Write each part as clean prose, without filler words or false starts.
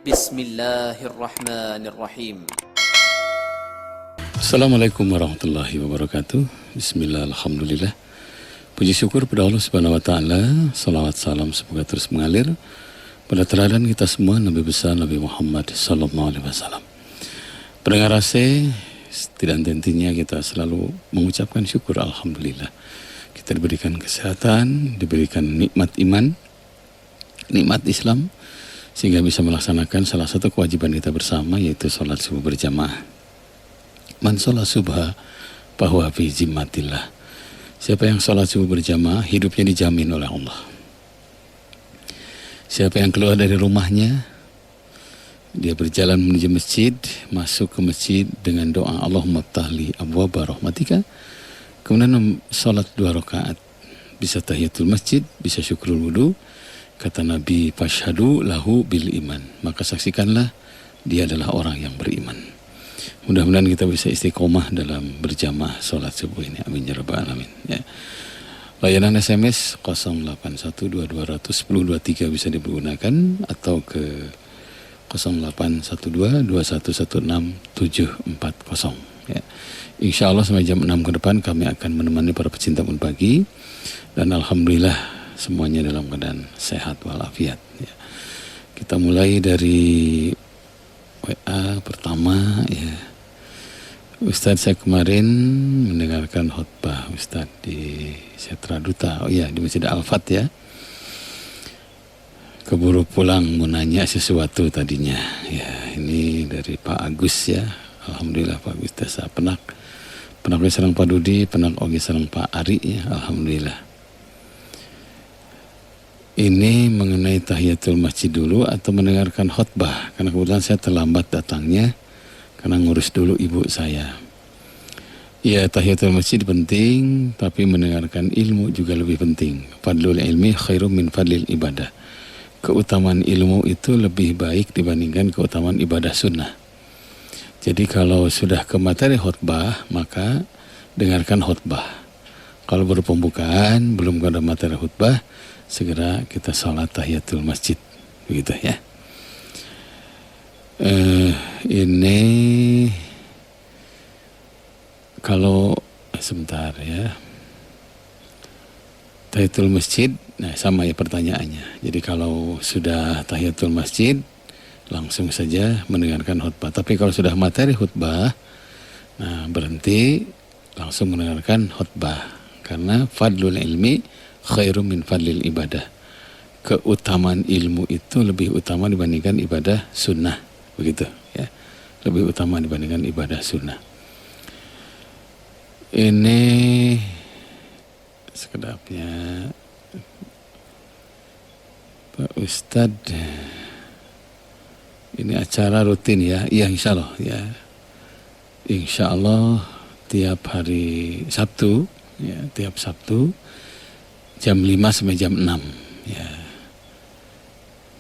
Bismillahirrahmanirrahim. Assalamualaikum warahmatullahi wabarakatuh. Bismillah, alhamdulillah. Puji syukur pada Allah Subhanahu wa taala. Salawat salam semoga terus mengalir pada teladan kita semua, Nabi besar Nabi Muhammad sallallahu alaihi wasallam. Pendengar AC, tidak henti-hentinya kita selalu mengucapkan syukur alhamdulillah. Kita diberikan kesehatan, diberikan nikmat iman, nikmat Islam, sehingga bisa melaksanakan salah satu kewajiban kita bersama, yaitu sholat subuh berjamaah. Man sholat subha bahwa fi zimmatillah. Siapa yang sholat subuh berjamaah, hidupnya dijamin oleh Allah. Siapa yang keluar dari rumahnya, dia berjalan menuju masjid, masuk ke masjid dengan doa Allahumma ftahli abwaaba rahmatika, kemudian sholat 2 rakaat, bisa tahiyatul masjid, bisa syukrul wudu. Kata Nabi, fashhadu lahu bil iman, maka saksikanlah dia adalah orang yang beriman. Mudah-mudahan kita bisa istiqomah dalam berjamaah sholat subuh ini. Amin ya rabbal alamin. Ya. Layanan SMS 0812-200-1023 bisa digunakan, atau ke 0812-2116-740. Ya. Insya Allah sampai jam 6 ke depan kami akan menemani para pecinta pagi, dan alhamdulillah semuanya dalam keadaan sehat walafiat. Ya. Kita mulai dari WA pertama. Ya. Ustadz, saya kemarin mendengarkan khutbah Ustadz di Setra Duta, di Masjid Al-Fat ya. Keburu pulang mau nanya sesuatu tadinya. Ya, ini dari Pak Agus ya. Alhamdulillah Pak Agus desa penak sareng Pak Dudi, penak oge sareng Pak Ari ya. Alhamdulillah. Ini mengenai tahiyatul masjid dulu atau mendengarkan khutbah? Karena kebetulan saya terlambat datangnya karena ngurus dulu ibu saya. Ya, tahiyatul masjid penting, tapi mendengarkan ilmu juga lebih penting. Fadlul ilmi khairum min fadlil ibadah. Keutamaan ilmu itu lebih baik dibandingkan keutamaan ibadah sunnah. Jadi kalau sudah ke materi khutbah, maka dengarkan khutbah. Kalau baru pembukaan, belum ada materi khutbah, segera kita sholat tahiyatul masjid, begitu ya. Ini kalau sebentar ya, tahiyatul masjid, nah sama ya pertanyaannya. Jadi kalau sudah tahiyatul masjid, langsung saja mendengarkan khutbah. Tapi kalau sudah materi khutbah, nah berhenti, langsung mendengarkan khutbah. Karena fadlul ilmi khairum min fadlil ibadah. Keutamaan ilmu itu lebih utama dibandingkan ibadah sunnah, begitu ya. Lebih utama dibandingkan ibadah sunnah. Ini sekedapnya Pak Ustadz, ini acara rutin ya. Iya insya Allah ya. Insya Allah tiap hari Sabtu ya, tiap Sabtu jam 5 sampai jam 6 ya.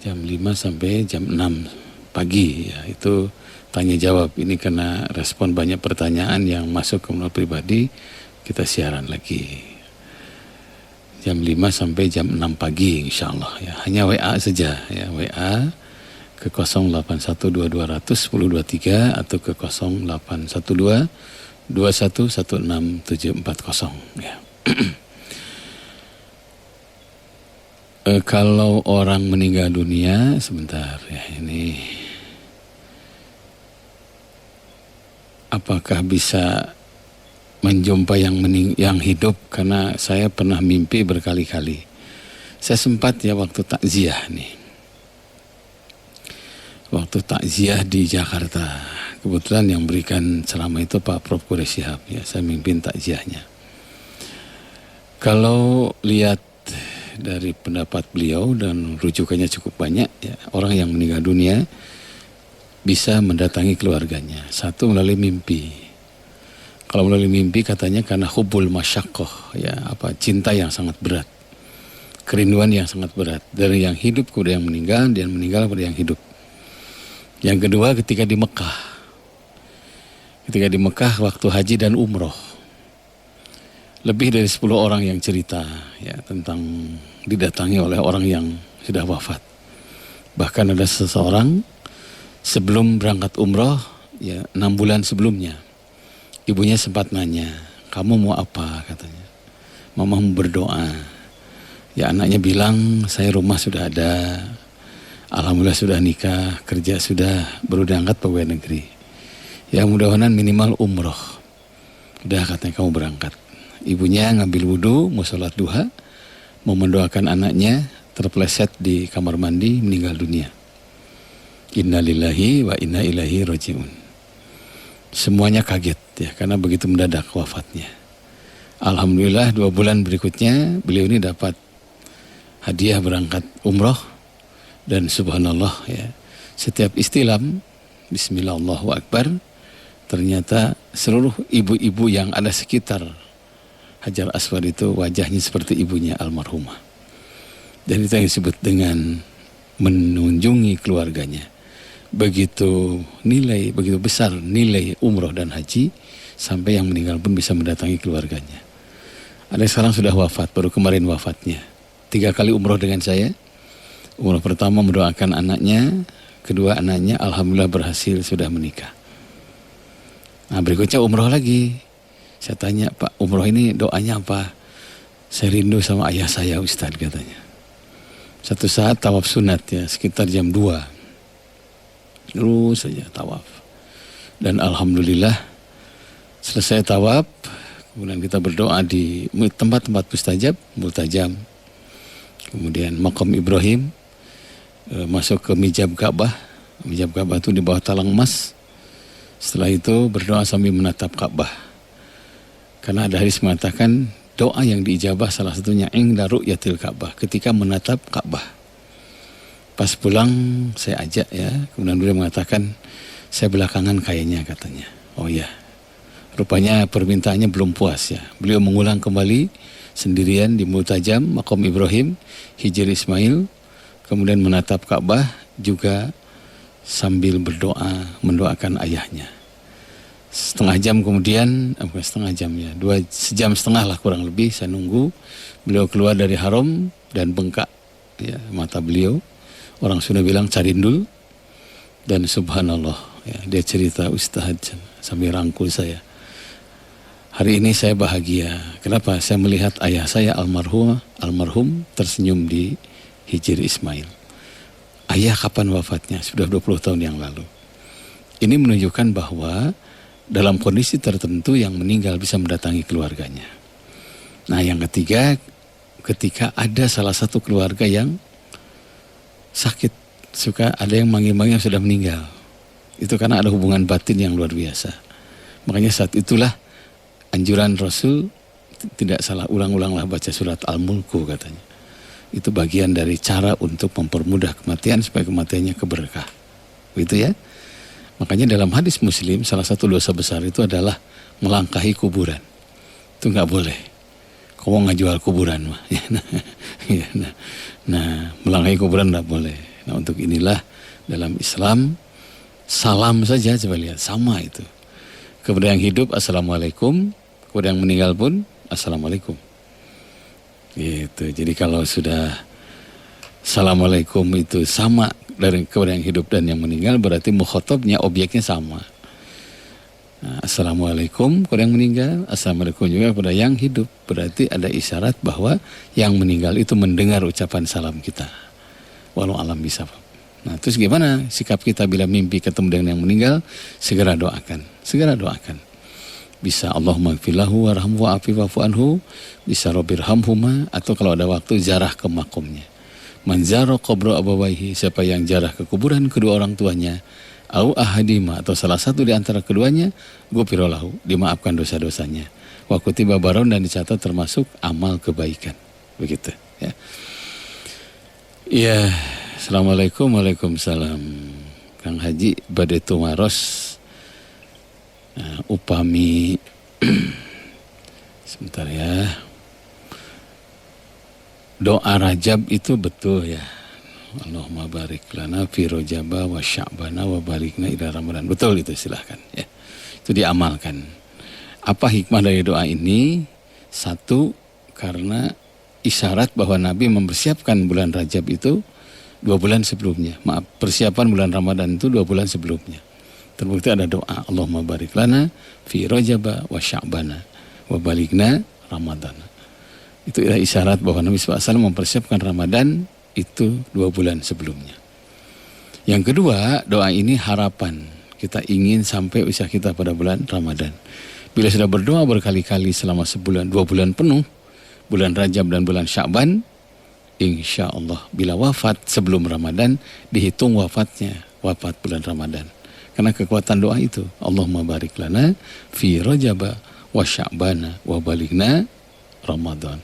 Jam 5 sampai jam 6 pagi ya, itu tanya jawab. Ini karena respon banyak pertanyaan yang masuk ke melalui pribadi, kita siaran lagi. Jam 5 sampai jam 6 pagi insya Allah ya. Hanya WA saja ya, WA ke 0812-200-1023 atau ke 0812-2116-740 ya. Kalau orang meninggal dunia, sebentar ya, ini apakah bisa menjumpai yang hidup? Karena saya pernah mimpi berkali-kali. Saya sempat ya waktu takziah nih. Waktu takziah di Jakarta. Kebetulan yang berikan selama itu Pak Prof. Quraish Shihab ya, saya mimpin takziahnya. Kalau lihat dari pendapat beliau dan rujukannya cukup banyak ya, orang yang meninggal dunia bisa mendatangi keluarganya. Satu, melalui mimpi. Kalau melalui mimpi katanya karena hubul masyaqqah ya, cinta yang sangat berat, kerinduan yang sangat berat dari yang hidup kepada yang meninggal, dan meninggal kepada yang hidup. Yang kedua, ketika di Mekah waktu haji dan umroh, lebih dari 10 orang yang cerita ya tentang didatangi oleh orang yang sudah wafat. Bahkan ada seseorang Sebelum berangkat umroh, ya 6 bulan sebelumnya, ibunya sempat nanya, kamu mau apa katanya. Mama mau berdoa. Ya anaknya bilang, saya rumah sudah ada, alhamdulillah sudah nikah, kerja sudah, baru berangkat pegawai negeri. Ya mudah-mudahan minimal umroh. Udah katanya kamu berangkat. Ibunya ngambil wudhu, mau sholat duha, mau mendoakan anaknya, terpleset di kamar mandi, meninggal dunia. Innalillahi wa inna ilaihi raji'un. Semuanya kaget ya, karena begitu mendadak wafatnya. Alhamdulillah 2 bulan berikutnya beliau ini dapat hadiah berangkat umroh. Dan subhanallah ya, setiap istilam bismillah Allahu akbar, ternyata seluruh ibu-ibu yang ada sekitar Hajar Aswad itu wajahnya seperti ibunya almarhumah. Dan itu yang disebut dengan menunjungi keluarganya. Begitu besar nilai umroh dan haji, sampai yang meninggal pun bisa mendatangi keluarganya. Ada yang sekarang sudah wafat, baru kemarin wafatnya. 3 kali umroh dengan saya. Umroh pertama mendoakan anaknya, kedua anaknya alhamdulillah berhasil sudah menikah. Nah berikutnya umroh lagi. Saya tanya, Pak umroh ini doanya apa? Saya rindu sama ayah saya Ustadz katanya. Satu saat tawaf sunat ya, sekitar jam 2. Terus saja tawaf. Dan alhamdulillah selesai tawaf, kemudian kita berdoa di tempat-tempat multajam. Kemudian makam Ibrahim, masuk ke mijab Ka'bah. Mijab Ka'bah itu di bawah talang emas. Setelah itu berdoa sambil menatap Ka'bah. Karena ada hadis mengatakan doa yang diijabah salah satunya inda ru'yatil Ka'bah, ketika menatap Ka'bah. Pas pulang saya ajak ya, kemudian beliau mengatakan saya belakangan kayaknya katanya. Oh ya, rupanya permintaannya belum puas ya. Beliau mengulang kembali sendirian di multajam makam Ibrahim, Hijr Ismail, kemudian menatap Ka'bah juga sambil berdoa mendoakan ayahnya. Setengah jam kemudian, setengah jam ya, 1,5 jam lah kurang lebih saya nunggu. Beliau keluar dari haram dan bengkak ya mata beliau. Orang sudah bilang carindul. Dan subhanallah ya, dia cerita Ustaz sambil rangkul saya. Hari ini saya bahagia. Kenapa? Saya melihat ayah saya almarhum tersenyum di Hijr Ismail. Ayah kapan wafatnya? Sudah 20 tahun yang lalu. Ini menunjukkan bahwa dalam kondisi tertentu yang meninggal bisa mendatangi keluarganya. Nah yang ketiga, ketika ada salah satu keluarga yang sakit, suka ada yang manggil-manggil yang sudah meninggal. Itu karena ada hubungan batin yang luar biasa. Makanya saat itulah anjuran Rasul, tidak salah, ulang-ulanglah baca surat Al-Mulku katanya. Itu bagian dari cara untuk mempermudah kematian supaya kematiannya keberkah. Begitu ya. Makanya dalam hadis Muslim salah satu dosa besar itu adalah melangkahi kuburan. Itu nggak boleh. Kamu nggak jual kuburan mah. Nah, melangkahi kuburan nggak boleh. Nah untuk inilah dalam Islam salam saja coba lihat sama itu. Kepada yang hidup assalamualaikum, kepada yang meninggal pun assalamualaikum. Gitu. Jadi kalau sudah assalamualaikum itu sama dari kepada yang hidup dan yang meninggal, berarti mukhatabnya objeknya sama. Nah, assalamualaikum kepada yang meninggal, assalamualaikum juga kepada yang hidup. Berarti ada isyarat bahwa yang meninggal itu mendengar ucapan salam kita. Walau alam bisa. Nah terus gimana sikap kita bila mimpi ketemu dengan yang meninggal? Segera doakan. Bisa Allahumma gfirlahu warhamhu wa'afifu anhu, bisa Rabbirhamhuma, atau kalau ada waktu zarah ke makomnya. Man zara qabra abawaihi, siapa yang jarah ke kuburan kedua orang tuanya, au ahadima, atau salah satu di antara keduanya, ghufira lahu, dimaafkan dosa-dosanya. Wa kutiba baron, dan dicatat termasuk amal kebaikan. Begitu ya. Iya, assalamualaikum, waalaikumsalam. Kang Haji badhe tumaros upami sebentar ya. Doa Rajab itu betul ya. Allahumma barik lana fi Rajaba wa Sya'bana wa barikna ila Ramadan. Betul itu, silahkan ya. Itu diamalkan. Apa hikmah dari doa ini? Satu, karena isyarat bahwa Nabi mempersiapkan bulan Rajab itu 2 bulan sebelumnya. Maaf, persiapan bulan Ramadan itu 2 bulan sebelumnya. Terbukti ada doa, Allahumma barik lana fi Rajaba wa Sya'bana wa balighna Ramadana. Itu adalah isyarat bahwa Nabi SAW mempersiapkan Ramadan itu 2 bulan sebelumnya. Yang kedua, doa ini harapan. Kita ingin sampai usia kita pada bulan Ramadan. Bila sudah berdoa berkali-kali selama sebulan, 2 bulan penuh, bulan Rajab dan bulan Sya'ban, insya Allah bila wafat sebelum Ramadan, dihitung wafatnya, wafat bulan Ramadan. Karena kekuatan doa itu, Allahumma barik lana fi Rajaba wa Sya'bana wa balighna Ramadan.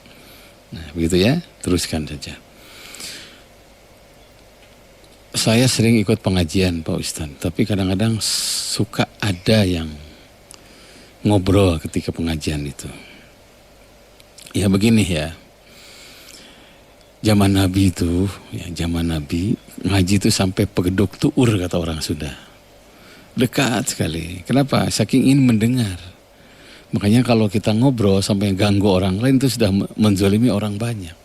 Nah, begitu ya, teruskan saja. Saya sering ikut pengajian Pak Ustadz, tapi kadang-kadang suka ada yang ngobrol ketika pengajian itu. Ya begini ya, zaman Nabi itu, zaman Nabi ngaji itu sampai pegeduk tuur kata orang Sunda. Dekat sekali. Kenapa? Saking ingin mendengar. Makanya kalau kita ngobrol sampai ganggu orang lain itu sudah menzolimi orang banyak.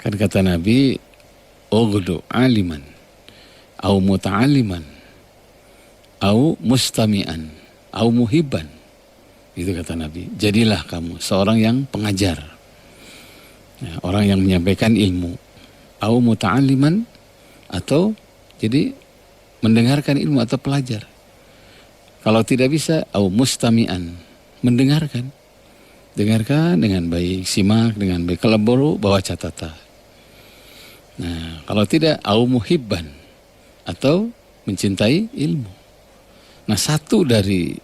Kan kata Nabi, Ughdu aliman, au muta'aliman, au mustami'an, au muhibban. Itu kata Nabi. Jadilah kamu seorang yang pengajar. Ya, orang yang menyampaikan ilmu. Au muta'aliman, atau jadi mendengarkan ilmu atau pelajar. Kalau tidak bisa, au mustami'an, mendengarkan. Dengarkan dengan baik, simak dengan baik. Kalau baru, bawa catatan. Nah, kalau tidak, au muhibban, atau mencintai ilmu. Nah, satu dari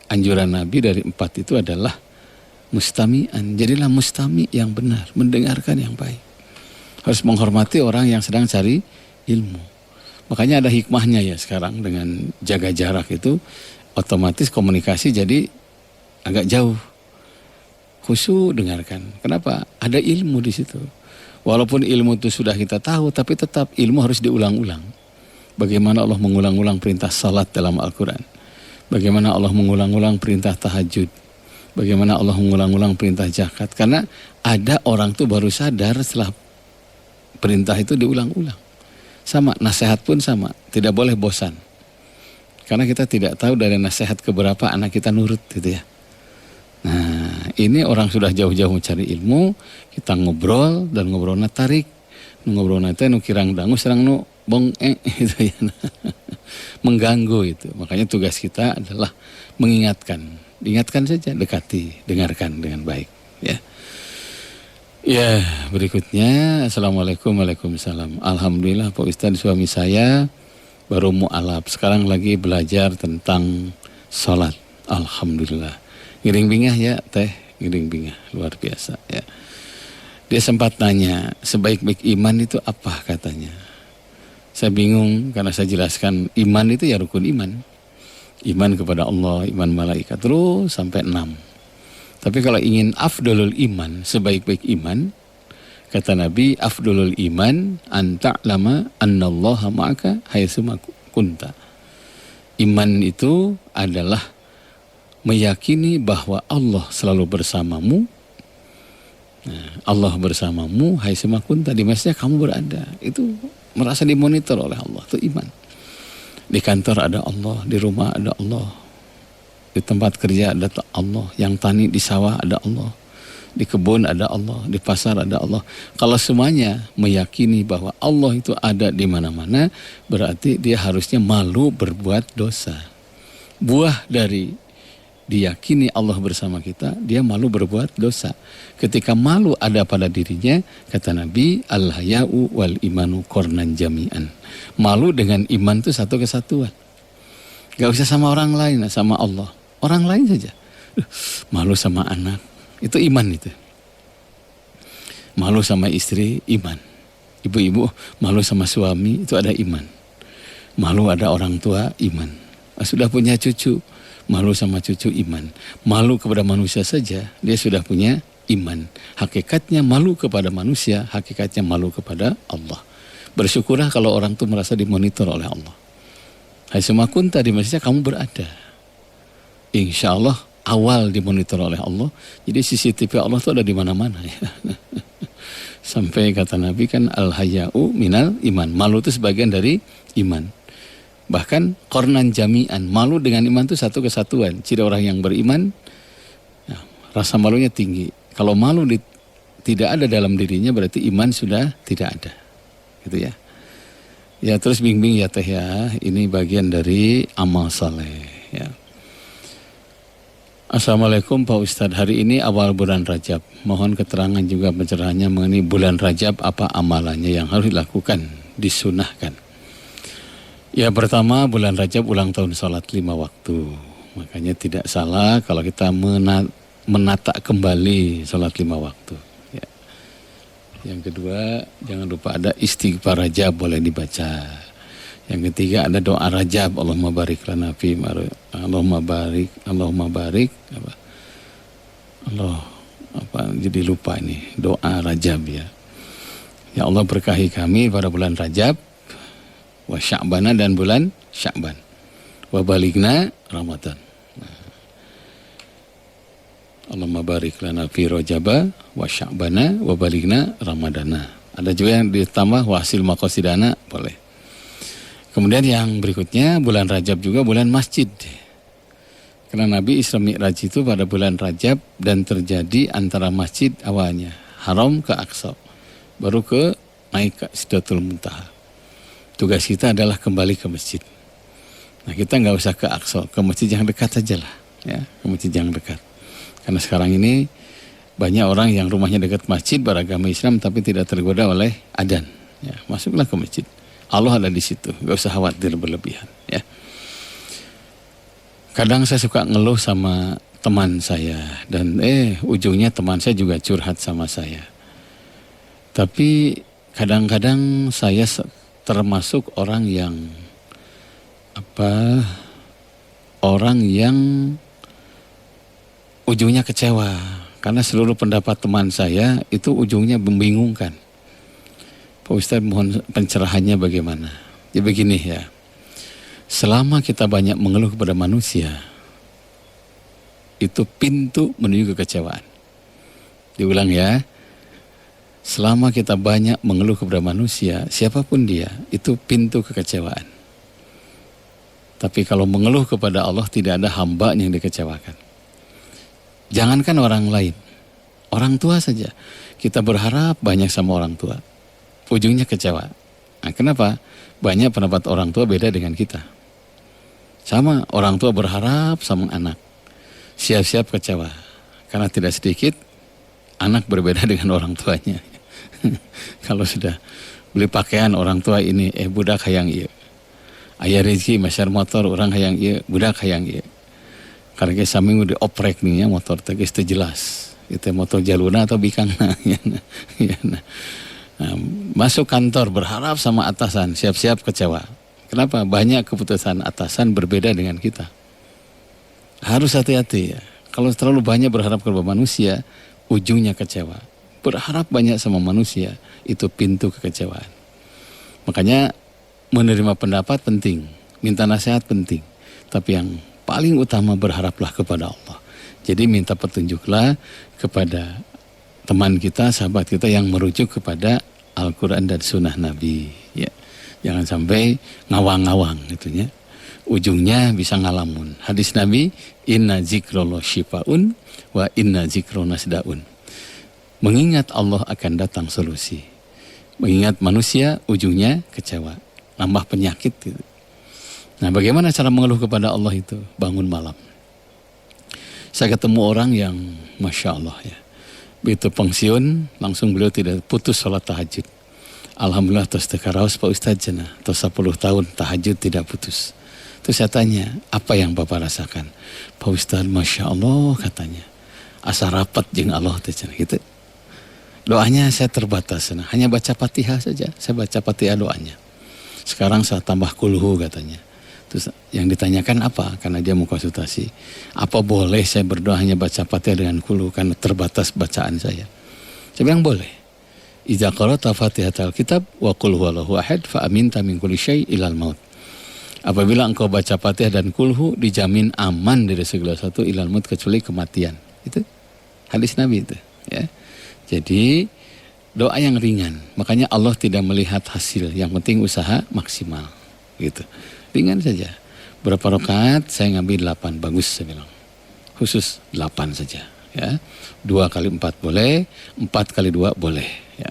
anjuran Nabi dari 4 itu adalah mustami'an. Jadilah mustami' yang benar, mendengarkan yang baik. Harus menghormati orang yang sedang cari ilmu. Makanya ada hikmahnya ya sekarang dengan jaga jarak itu otomatis komunikasi jadi agak jauh. Khusyuk dengarkan. Kenapa? Ada ilmu di situ. Walaupun ilmu itu sudah kita tahu, tapi tetap ilmu harus diulang-ulang. Bagaimana Allah mengulang-ulang perintah salat dalam Al-Quran. Bagaimana Allah mengulang-ulang perintah tahajud. Bagaimana Allah mengulang-ulang perintah zakat. Karena ada orang tuh baru sadar setelah perintah itu diulang-ulang. Sama, nasihat pun sama. Tidak boleh bosan. Karena kita tidak tahu dari nasihat keberapa anak kita nurut gitu ya. Nah, ini orang sudah jauh-jauh mencari ilmu, kita ngobrol dan ngobrolnya tarik. Ngobrolnya itu kirang dangu serang nu bong gitu ya. Mengganggu itu. Makanya tugas kita adalah mengingatkan. Ingatkan saja, dekati, dengarkan dengan baik ya. Ya, berikutnya Assalamualaikum, waalaikumsalam. Alhamdulillah Pak Ustadz, suami saya baru mu'alaf. Sekarang lagi belajar tentang sholat. Alhamdulillah. Ngiring bingah ya teh, ngiring bingah. Luar biasa ya. Dia sempat nanya, sebaik-baik iman itu apa katanya. Saya bingung karena saya jelaskan iman itu ya rukun iman. Iman kepada Allah, iman malaikat, terus sampai 6. Tapi kalau ingin afdolul iman, sebaik-baik iman, kata Nabi, afdolul iman anta'lama annallaha ma'aka haitsuma kunta. Iman itu adalah meyakini bahwa Allah selalu bersamamu. Nah, Allah bersamamu haitsuma kunta, di mana kamu berada. Itu merasa dimonitor oleh Allah, itu iman. Di kantor ada Allah, di rumah ada Allah. Di tempat kerja ada Allah, yang tani di sawah ada Allah, di kebun ada Allah, di pasar ada Allah. Kalau semuanya meyakini bahwa Allah itu ada di mana-mana, berarti dia harusnya malu berbuat dosa. Buah dari diyakini Allah bersama kita, dia malu berbuat dosa. Ketika malu ada pada dirinya, kata Nabi, al-haya'u wal imanu kornan jami'an. Malu dengan iman itu satu kesatuan. Gak usah sama orang lain, sama Allah. Orang lain saja. Malu sama anak, itu iman itu. Malu sama istri, iman. Ibu-ibu malu sama suami, itu ada iman. Malu ada orang tua, iman. Sudah punya cucu, malu sama cucu, iman. Malu kepada manusia saja, dia sudah punya iman. Hakikatnya malu kepada manusia, hakikatnya malu kepada Allah. Bersyukurlah kalau orang itu merasa dimonitor oleh Allah. Hai semua kunta, di mana kamu berada. Insya Allah awal dimonitor oleh Allah. Jadi CCTV Allah itu ada di mana-mana ya. Sampai kata Nabi kan al-haya'u minal iman. Malu itu sebagian dari iman. Bahkan qornan jami'an. Malu dengan iman itu satu kesatuan. Ciri orang yang beriman, ya, rasa malunya tinggi. Kalau malu tidak ada dalam dirinya berarti iman sudah tidak ada. Gitu ya. Ya terus bimbing ya teh ya. Ini bagian dari amal saleh ya. Assalamualaikum Pak Ustadz, hari ini awal bulan Rajab. Mohon keterangan juga pencerahannya mengenai bulan Rajab, apa amalannya yang harus dilakukan, disunahkan. Ya pertama, bulan Rajab ulang tahun salat 5 waktu. Makanya tidak salah kalau kita menata kembali salat 5 waktu. Ya. Yang kedua, jangan lupa ada istighfar Rajab boleh dibaca. Yang ketiga ada doa Rajab, Allahumma barik lana fi Allahumma barik jadi lupa ini doa Rajab ya. Ya Allah berkahi kami pada bulan Rajab, wa Sya'bana dan bulan Sya'ban, wa baligna Ramadan. Allahumma barik lana fi Rajaba wa Sya'bana wa baligna Ramadana. Ada juga yang ditambah wasil maqasidana boleh. Kemudian yang berikutnya bulan Rajab juga bulan masjid. Karena Nabi Isra Mi'raj itu pada bulan Rajab dan terjadi antara masjid awalnya Haram ke Aqsa, baru ke naik ke Sidratul Muntaha. Tugas kita adalah kembali ke masjid. Nah kita nggak usah ke Aqsa, ke masjid yang dekat saja lah, ya, ke masjid yang dekat. Karena sekarang ini banyak orang yang rumahnya dekat masjid beragama Islam tapi tidak tergoda oleh adzan. Ya, masuklah ke masjid. Allah ada di situ, gak usah khawatir berlebihan ya. Kadang saya suka ngeluh sama teman saya dan ujungnya teman saya juga curhat sama saya. Tapi kadang-kadang saya termasuk orang yang ujungnya kecewa karena seluruh pendapat teman saya itu ujungnya membingungkan. Pak Ustadz mohon pencerahannya bagaimana? Ya begini ya, selama kita banyak mengeluh kepada manusia, itu pintu menuju kekecewaan. Diulang ya, selama kita banyak mengeluh kepada manusia, siapapun dia, itu pintu kekecewaan. Tapi kalau mengeluh kepada Allah tidak ada hamba yang dikecewakan. Jangankan orang lain, orang tua saja. Kita berharap banyak sama orang tua, ujungnya kecewa. Nah, kenapa? Banyak pendapat orang tua beda dengan kita. Sama, orang tua berharap sama anak, siap-siap kecewa. Karena tidak sedikit anak berbeda dengan orang tuanya. Kalau sudah beli pakaian orang tua ini, budak hayang ieu. Aya rezeki masyar motor orang hayang ieu, budak hayang ieu. Karena kita saming dioprek nih ya motor teh geus teu jelas. Itu motor jaluna atau bikangna. Nah, masuk kantor berharap sama atasan, siap-siap kecewa. Kenapa? Banyak keputusan atasan berbeda dengan kita. Harus hati-hati ya. Kalau terlalu banyak berharap kepada manusia, ujungnya kecewa. Berharap banyak sama manusia, itu pintu kekecewaan. Makanya menerima pendapat penting, minta nasihat penting. Tapi yang paling utama berharaplah kepada Allah. Jadi minta petunjuklah kepada teman kita, sahabat kita yang merujuk kepada Al-Quran dan Sunnah Nabi. Ya, jangan sampai ngawang-ngawang gitunya. Ujungnya bisa ngalamun. Hadis Nabi, inna zikrullah syifaun wa inna zikrona nasdaun. Mengingat Allah akan datang solusi. Mengingat manusia ujungnya kecewa, nambah penyakit gitu. Nah, bagaimana cara mengeluh kepada Allah itu? Bangun malam. Saya ketemu orang yang Masya Allah ya, begitu pensiun langsung beliau tidak putus sholat tahajud. Alhamdulillah tos tekaraos Pak Ustadz cenah, tos 10 tahun tahajud tidak putus. Terus saya tanya, apa yang Bapak rasakan? Pak Ustadz Masya Allah katanya, asa rapat jeung Allah teh cenah gitu. Doanya saya terbatas, hanya baca Fatihah saja. Saya baca Fatihah doanya. Sekarang saya tambah kulhu katanya. Terus yang ditanyakan apa? Karena dia mau konsultasi. Apa boleh saya berdoa hanya baca Fatihah dengan kulhu karena terbatas bacaan saya? Saya bilang boleh. Idza qara'ta Fatihatal kitab wa qul huwallahu ahad fa aminta min kulli syai' ilal maut. Apabila engkau baca Fatihah dan kulhu dijamin aman dari segala sesuatu ilal maut kecuali kematian. Itu hadis Nabi itu, ya. Jadi doa yang ringan. Makanya Allah tidak melihat hasil, yang penting usaha maksimal gitu. Ringan saja. Berapa rakaat? Saya ngambil 8, bagus saya bilang. Khusus 8 saja ya. 2 kali 4 boleh, 4 kali 2 boleh ya.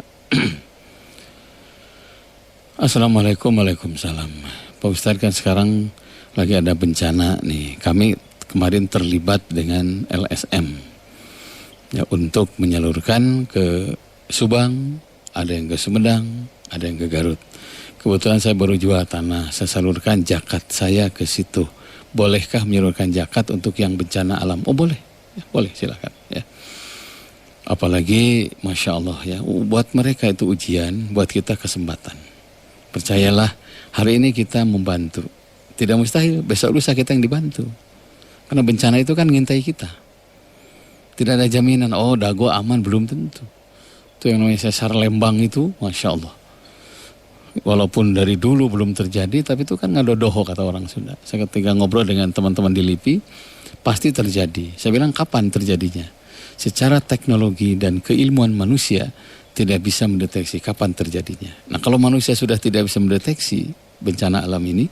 Assalamualaikum, waalaikumsalam. Pak Ustadz, kan sekarang lagi ada bencana nih. Kami kemarin terlibat dengan LSM ya, untuk menyalurkan ke Subang, ada yang ke Sumedang, ada yang ke Garut. Kebetulan saya baru jual tanah, saya salurkan zakat saya ke situ. Bolehkah menyalurkan zakat untuk yang bencana alam? Oh boleh, ya, boleh silakan ya. Apalagi Masya Allah ya, buat mereka itu ujian, buat kita kesempatan. Percayalah, hari ini kita membantu. Tidak mustahil, besok lusa kita yang dibantu. Karena bencana itu kan ngintai kita. Tidak ada jaminan, oh Dago aman, belum tentu. Itu yang namanya sesar Lembang itu, Masya Allah. Walaupun dari dulu belum terjadi, tapi itu kan ngadodoho kata orang Sunda. Saya ketika ngobrol dengan teman-teman di LIPI, pasti terjadi. Saya bilang kapan terjadinya? Secara teknologi dan keilmuan manusia, tidak bisa mendeteksi kapan terjadinya. Nah kalau manusia sudah tidak bisa mendeteksi bencana alam ini,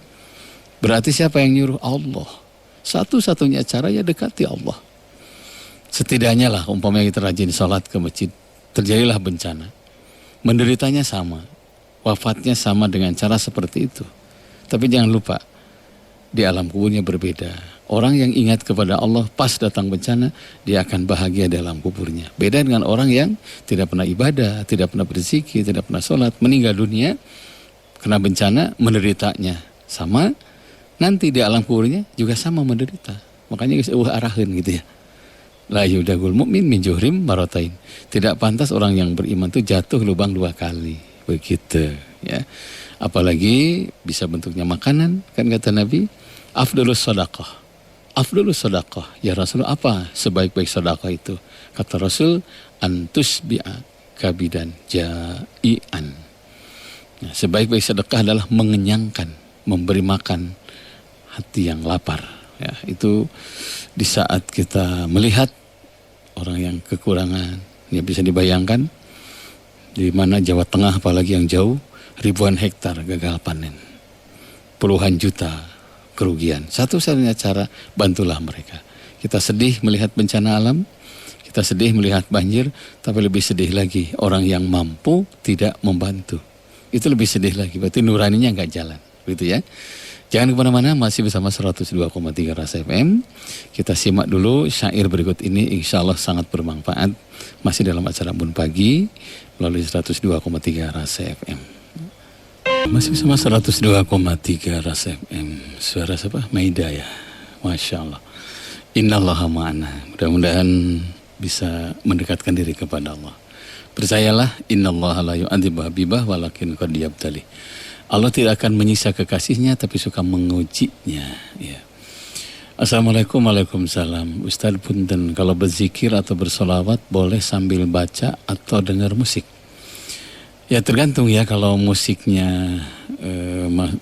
berarti siapa yang nyuruh? Allah. Satu-satunya cara ya dekati Allah. Setidaknya lah umpamanya kita rajin sholat ke masjid, terjadilah bencana. Menderitanya sama, wafatnya sama dengan cara seperti itu. Tapi jangan lupa, di alam kuburnya berbeda. Orang yang ingat kepada Allah pas datang bencana, dia akan bahagia di alam kuburnya. Beda dengan orang yang tidak pernah ibadah, tidak pernah berzikir, tidak pernah sholat, meninggal dunia, kena bencana, menderitanya sama, nanti di alam kuburnya juga sama menderita. Makanya arahin gitu ya. La yudagul mu'min min juhrim maratain. Tidak pantas orang yang beriman itu jatuh lubang 2 kali. Begitu ya. Apalagi bisa bentuknya makanan, kan kata Nabi, afdalus sadaqah. Afdalus sadaqah. Ya Rasul, apa sebaik-baik sedekah itu? Kata Rasul, antus bi'a kabidan ja'ian. Nah, sebaik-baik sedekah adalah mengenyangkan, memberi makan hati yang lapar. Ya, itu di saat kita melihat orang yang kekurangan, ya bisa dibayangkan di mana Jawa Tengah apalagi yang jauh, ribuan hektar gagal panen, puluhan juta kerugian. Satu-satunya cara, bantulah mereka. Kita sedih melihat bencana alam, kita sedih melihat banjir, tapi lebih sedih lagi orang yang mampu tidak membantu. Itu lebih sedih lagi, berarti nuraninya nggak jalan, gitu ya. Jangan kemana-mana, masih bersama 102,3 Rasa FM. Kita simak dulu syair berikut ini, insya Allah sangat bermanfaat. Masih dalam acara Bun Pagi, melalui 102,3 Rasa FM. Masih bersama 102,3 Rasa FM. Suara siapa? Maida ya. Masya Allah. Innallaha ma'ana. Mudah-mudahan bisa mendekatkan diri kepada Allah. Percayalah, innallaha la yu'adzibu habibah walakin qad yabtali. Allah tidak akan menyiksa kekasihnya, tapi suka mengujinya. Ya. Assalamualaikum, waalaikumsalam. Ustadz punten, kalau berzikir atau bersolawat boleh sambil baca atau dengar musik? Ya tergantung ya, kalau musiknya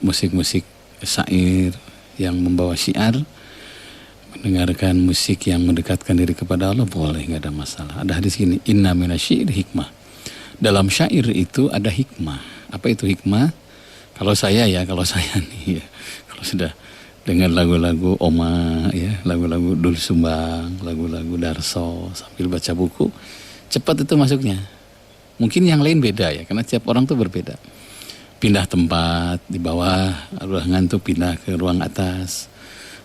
musik-musik syair yang membawa syiar, mendengarkan musik yang mendekatkan diri kepada Allah boleh, nggak ada masalah. Ada hadis gini, inna minasyair hikmah. Dalam syair itu ada hikmah. Apa itu hikmah? Kalau saya nih ya, kalau sudah dengar lagu-lagu Oma ya, lagu-lagu Dul Sumbang, lagu-lagu Darso sambil baca buku, cepat itu masuknya. Mungkin yang lain beda ya, karena tiap orang tuh berbeda. Pindah tempat, di bawah, udah ngantuk pindah ke ruang atas.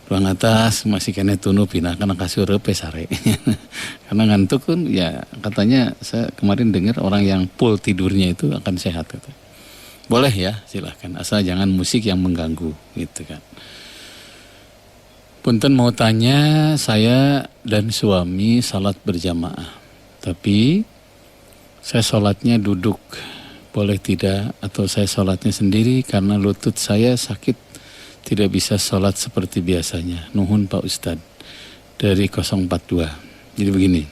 Ruang atas masih kena tunu pindah karena kasur sare. Karena ngantuk kan ya, katanya saya kemarin dengar orang yang full tidurnya itu akan sehat gitu. Boleh ya, silahkan. Asal jangan musik yang mengganggu gitu kan. Punten mau tanya, saya dan suami salat berjamaah. Tapi saya sholatnya duduk, boleh tidak? Atau saya sholatnya sendiri karena lutut saya sakit, tidak bisa sholat seperti biasanya. Nuhun Pak Ustadz dari 042. Jadi begini,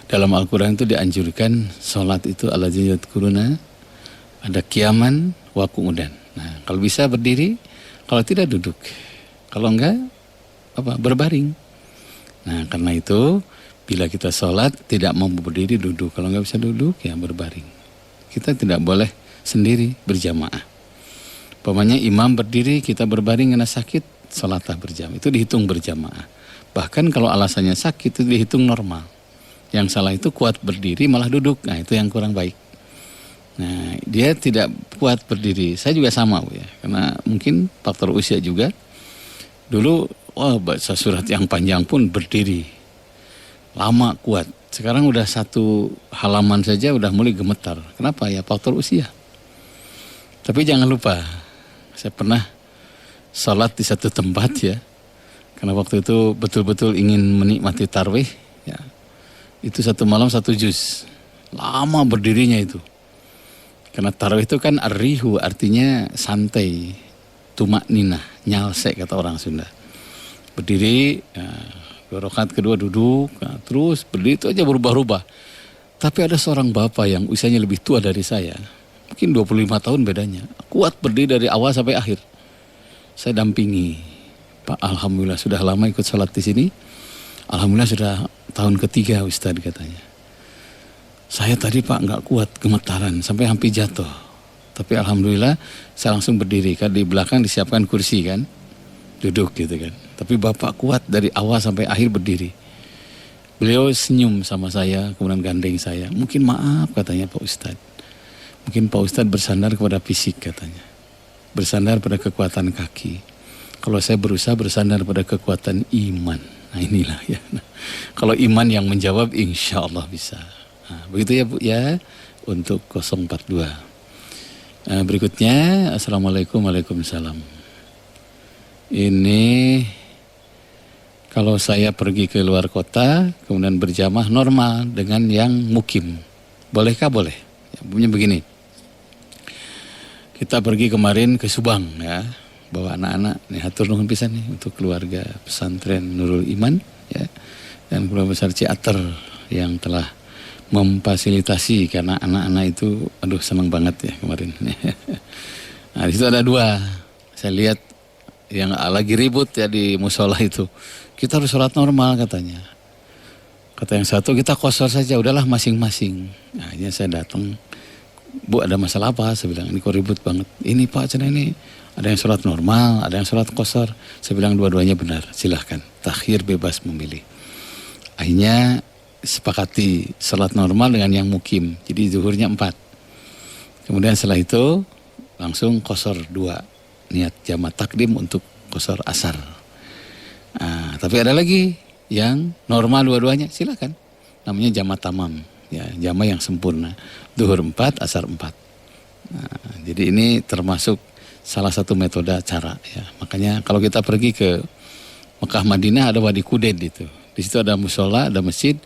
dalam Al-Quran itu dianjurkan sholat itu ala jilid kuruna, ada kiaman, waku'udan. Nah kalau bisa berdiri, kalau tidak duduk. Kalau enggak, berbaring. Nah karena itu, Bila kita sholat tidak mampu berdiri, duduk. Kalau nggak bisa duduk ya berbaring. Kita tidak boleh sendiri berjamaah. Umpamanya imam berdiri, kita berbaring karena sakit, sholatlah berjamaah. Itu dihitung berjamaah. Bahkan kalau alasannya sakit itu dihitung normal. Yang salah itu kuat berdiri malah duduk. Nah itu yang kurang baik. Nah dia tidak kuat berdiri. Saya juga sama Bu ya. Karena mungkin faktor usia juga. Dulu baca surat yang panjang pun berdiri. Lama kuat. Sekarang udah satu halaman saja udah mulai gemetar. Kenapa ya? Faktor usia. Tapi jangan lupa. Saya pernah sholat di satu tempat ya. Karena waktu itu betul-betul ingin menikmati tarawih. Ya. Itu satu malam 1 juz. Lama berdirinya itu. Karena tarawih itu kan arrihu, artinya santai. Tumak ninah, nyalsek kata orang Sunda. Berdiri, ya, 2 rakaat kedua duduk, ya, terus berdiri itu aja berubah-ubah. Tapi ada seorang bapak yang usianya lebih tua dari saya. Mungkin 25 tahun bedanya. Kuat berdiri dari awal sampai akhir. Saya dampingi. Pak, alhamdulillah sudah lama ikut sholat di sini. Alhamdulillah sudah tahun ketiga Ustaz katanya. Saya tadi Pak nggak kuat, gemetaran sampai hampir jatuh. Tapi alhamdulillah saya langsung berdiri. Kan di belakang disiapkan kursi kan. Duduk gitu kan. Tapi Bapak kuat dari awal sampai akhir berdiri. Beliau senyum sama saya, kemudian gandeng saya. Mungkin maaf katanya Pak Ustaz. Mungkin Pak Ustaz bersandar kepada fisik katanya. Bersandar pada kekuatan kaki. Kalau saya berusaha bersandar pada kekuatan iman. Nah inilah ya. Nah, kalau iman yang menjawab insya Allah bisa. Nah, begitu ya Bu ya untuk 042. Berikutnya Assalamualaikum Waalaikumsalam. Ini kalau saya pergi ke luar kota kemudian berjamaah normal dengan yang mukim. Bolehkah? Boleh. Ya, punya begini. Kita pergi kemarin ke Subang ya. Bawa anak-anak, nih hatur nuhun pisan nih untuk keluarga pesantren Nurul Iman ya, dan keluarga besar Ciater yang telah memfasilitasi karena anak-anak itu aduh senang banget ya kemarin. Nah di situ ada 2, saya lihat yang lagi ribut ya di musola itu. Kita harus sholat normal katanya. Kata yang satu kita qashar saja, udahlah masing-masing. Nah akhirnya saya datang, Bu ada masalah apa? Saya bilang ini kok ribut banget. Ini Pak cina ini. Ada yang sholat normal, ada yang sholat qashar. Saya bilang dua-duanya benar, silahkan. Takhir bebas memilih. Akhirnya sepakati sholat normal dengan yang mukim. Jadi zuhurnya 4. Kemudian setelah itu langsung qashar 2. Niat jamaah takdim untuk qashar asar. Nah, tapi ada lagi yang normal dua-duanya, silahkan. Namanya jamaah tamam. Ya, jamaah yang sempurna. Zuhur 4, asar 4. Nah, jadi ini termasuk salah satu metode cara ya. Makanya kalau kita pergi ke Mekah Madinah ada Wadi Kudet itu. Di situ ada musola, ada masjid.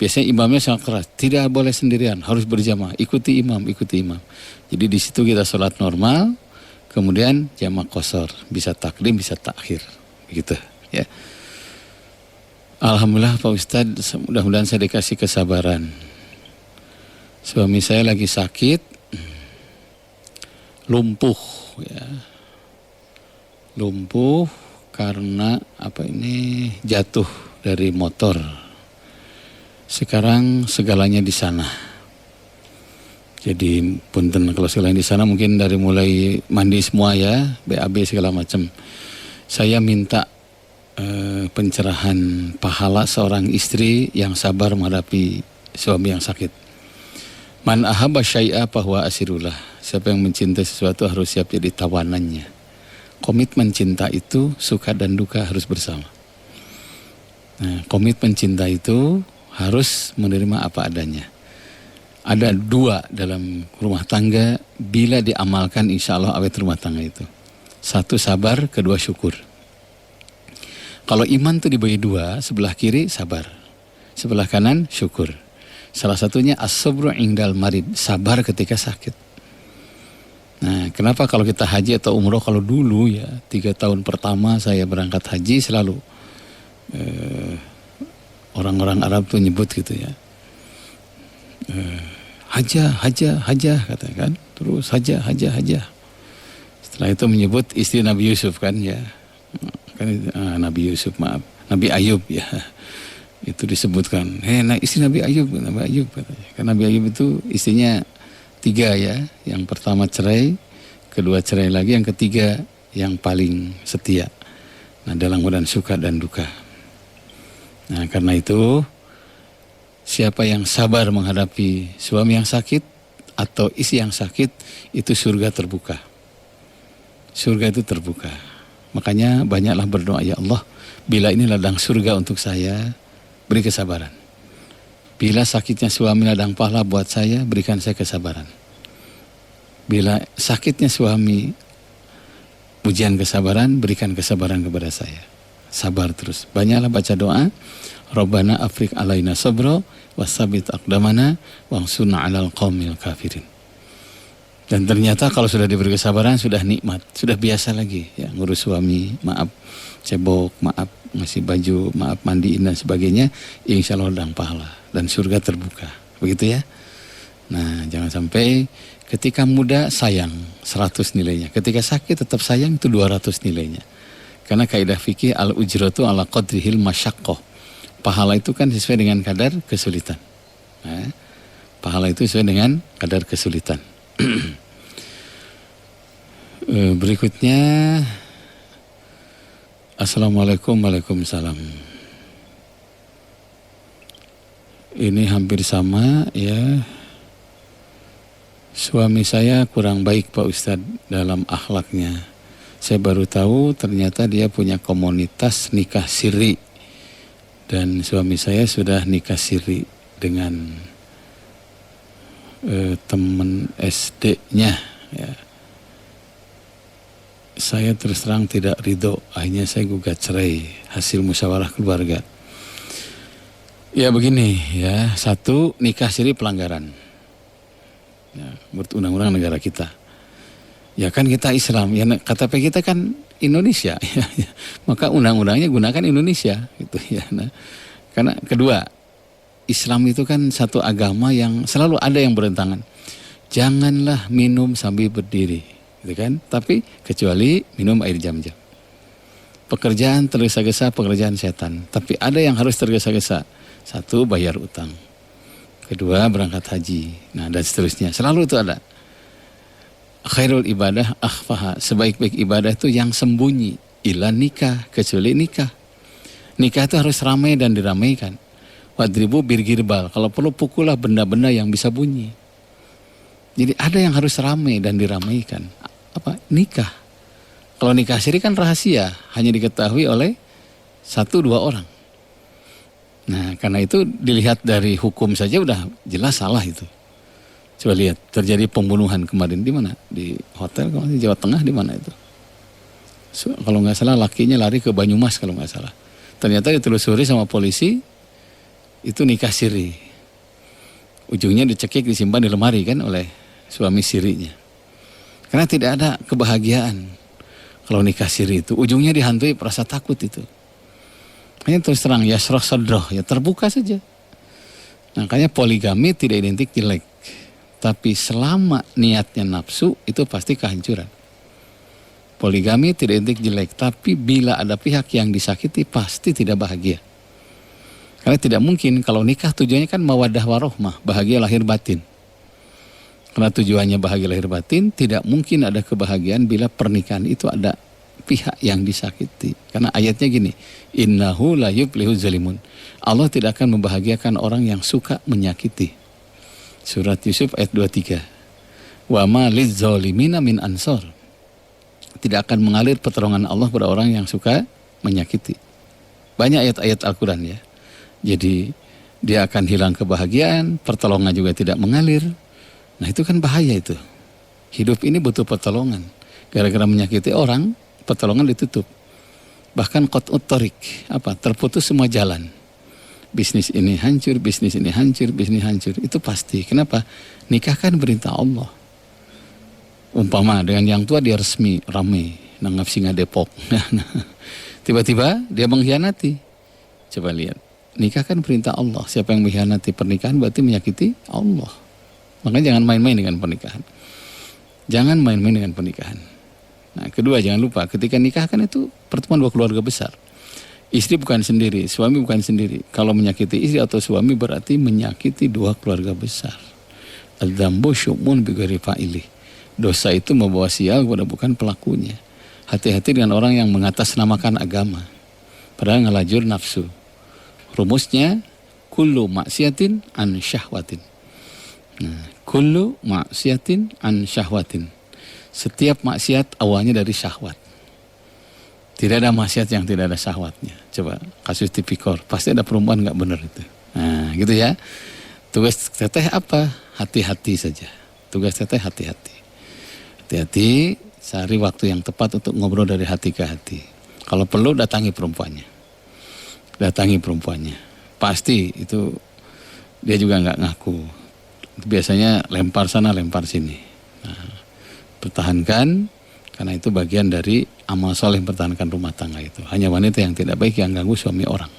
Biasanya imamnya sangat keras. Tidak boleh sendirian, harus berjamaah. Ikuti imam, ikuti imam. Jadi di situ kita sholat normal, kemudian jamaah qashar, bisa takdim, bisa takhir. Begitu ya. Alhamdulillah Pak Ustadz, mudah-mudahan saya dikasih kesabaran. Suami saya lagi sakit, lumpuh ya, lumpuh karena jatuh dari motor. Sekarang segalanya di sana. Jadi punten kalau segalanya di sana mungkin dari mulai mandi semua ya, BAB segala macam. Saya minta pencerahan pahala seorang istri yang sabar menghadapi suami yang sakit. Man ahabba syai'a fahuwa asirullah. Siapa yang mencintai sesuatu harus siap jadi tawanannya. Komitmen cinta itu suka dan duka harus bersama. Nah, komitmen cinta itu harus menerima apa adanya. Ada 2 dalam rumah tangga, bila diamalkan insya Allah awet rumah tangga itu. 1 sabar, 2 syukur. Kalau iman itu dibagi 2, sebelah kiri sabar, sebelah kanan syukur. Salah satunya as-sabru indal marid, sabar ketika sakit. Nah, kenapa kalau kita haji atau umroh, kalau dulu ya 3 tahun pertama saya berangkat haji selalu orang-orang Arab tuh nyebut gitu ya, hajah katakan, terus hajah. Setelah itu menyebut istri Nabi Yusuf kan ya, kan Nabi Yusuf Nabi Ayub ya, Itu disebutkan, nah istri Nabi Ayub katanya. Karena Nabi Ayub itu istrinya 3 ya. Yang pertama cerai, kedua cerai lagi, yang ketiga yang paling setia. Nah, dalam keadaan suka dan duka. Nah, karena itu siapa yang sabar menghadapi suami yang sakit atau istri yang sakit, itu surga terbuka. Surga itu terbuka. Makanya banyaklah berdoa, ya Allah, bila ini ladang surga untuk saya, beri kesabaran. Bila sakitnya suami ladang pahala buat saya, berikan saya kesabaran. Bila sakitnya suami ujian kesabaran, berikan kesabaran kepada saya. Sabar terus. Banyaklah baca doa, Rabbana afrik alaina sabra wasabit aqdamana wansurna 'alal qaumil kafirin. Dan ternyata kalau sudah diberi kesabaran, sudah nikmat, sudah biasa lagi ya, ngurus suami, maaf cebok, maaf ngasih baju, maaf mandiin dan sebagainya, insya Allah ladang pahala dan surga terbuka. Begitu ya. Nah, jangan sampai ketika muda sayang 100 nilainya, ketika sakit tetap sayang, itu 200 nilainya. Karena kaidah fikih al-ujratu ala qadrihil masyaqqah. Pahala itu kan sesuai dengan kadar kesulitan. Nah, pahala itu sesuai dengan kadar kesulitan. Berikutnya, Assalamualaikum. Waalaikumsalam. Ini hampir sama ya. Suami saya kurang baik Pak Ustadz dalam akhlaknya. Saya baru tahu ternyata dia punya komunitas nikah siri. Dan suami saya sudah nikah siri dengan teman SD-nya ya. Saya terus terang tidak ridho, akhirnya saya gugat cerai hasil musyawarah keluarga. Ya begini ya, 1, nikah siri pelanggaran ya, menurut undang-undang negara kita. Ya kan kita Islam, ya KTP kita kan Indonesia ya, ya. Maka undang-undangnya gunakan Indonesia gitu ya. Nah, karena kedua, Islam itu kan satu agama yang selalu ada yang berentangan. Janganlah minum sambil berdiri, gitu kan? Tapi kecuali minum air jam-jam. Pekerjaan tergesa-gesa, pekerjaan setan. Tapi ada yang harus tergesa-gesa. 1, bayar utang. 2, berangkat haji. Nah, dan seterusnya. Selalu itu ada. Khairul ibadah akhfaha. Sebaik-baik ibadah itu yang sembunyi. Ila nikah, kecuali nikah. Nikah itu harus ramai dan diramaikan. Wadribu birgirbal, kalau perlu pukullah benda-benda yang bisa bunyi. Jadi ada yang harus ramai dan diramaikan. Apa? Nikah. Kalau nikah siri kan rahasia, hanya diketahui oleh 1-2 orang. Nah, karena itu dilihat dari hukum saja udah jelas salah itu. Coba lihat, terjadi pembunuhan kemarin di mana? Di hotel di Jawa Tengah, di mana itu? So, kalau nggak salah lakinya lari ke Banyumas kalau nggak salah. Ternyata ditelusuri sama polisi, itu nikah siri. Ujungnya dicekik, disimpan di lemari kan oleh suami sirinya. Karena tidak ada kebahagiaan kalau nikah siri itu. Ujungnya dihantui perasa takut itu. Hanya terus terang, yasroh sadroh, ya terbuka saja. Makanya poligami tidak identik jelek. Tapi selama niatnya nafsu, itu pasti kehancuran. Poligami tidak identik jelek. Tapi bila ada pihak yang disakiti, pasti tidak bahagia. Karena tidak mungkin kalau nikah tujuannya kan mawaddah warohmah, bahagia lahir batin. Karena tujuannya bahagia lahir batin, tidak mungkin ada kebahagiaan bila pernikahan itu ada pihak yang disakiti. Karena ayatnya gini, innahu la yuflihu zalimun. Allah tidak akan membahagiakan orang yang suka menyakiti. Surat Yusuf ayat 23. Wa ma lizzalimina min ansor. Tidak akan mengalir pertolongan Allah pada orang yang suka menyakiti. Banyak ayat-ayat Al-Quran ya. Jadi dia akan hilang kebahagiaan, pertolongan juga tidak mengalir. Nah itu kan bahaya itu. Hidup ini butuh pertolongan. Gara-gara menyakiti orang, pertolongan ditutup. Bahkan qat'ut thariq, terputus semua jalan. Bisnis ini hancur, bisnis ini hancur, bisnis hancur. Itu pasti. Kenapa? Nikah kan perintah Allah. Umpama dengan yang tua dia resmi, ramai, nanggap singa Depok. Tiba-tiba dia mengkhianati. Coba lihat. Nikah kan perintah Allah. Siapa yang mengkhianati pernikahan berarti menyakiti Allah. Makanya jangan main-main dengan pernikahan. Jangan main-main dengan pernikahan. Nah, kedua, jangan lupa ketika nikah kan itu pertemuan 2 keluarga besar. Istri bukan sendiri, suami bukan sendiri. Kalau menyakiti istri atau suami berarti menyakiti dua keluarga besar. Adzambu syu'mun bighairi fa'ili. Dosa itu membawa sial kepada bukan pelakunya. Hati-hati dengan orang yang mengatasnamakan agama, padahal ngelajur nafsu. Rumusnya kullu maksiatin an syahwatin. Kullu maksiatin an syahwatin. Setiap maksiat awalnya dari syahwat. Tidak ada maksiat yang tidak ada syahwatnya. Coba kasus tipikor, pasti ada perempuan nggak benar itu. Nah, gitu ya. Tugas teteh apa? Hati-hati saja. Tugas teteh hati-hati. Hati-hati, cari waktu yang tepat untuk ngobrol dari hati ke hati. Kalau perlu datangi perempuannya. Datangi perempuannya. Pasti itu dia juga nggak ngaku. Biasanya lempar sana, lempar sini. Nah, pertahankan, karena itu bagian dari amal soleh mempertahankan rumah tangga itu. Hanya wanita yang tidak baik yang ganggu suami orang.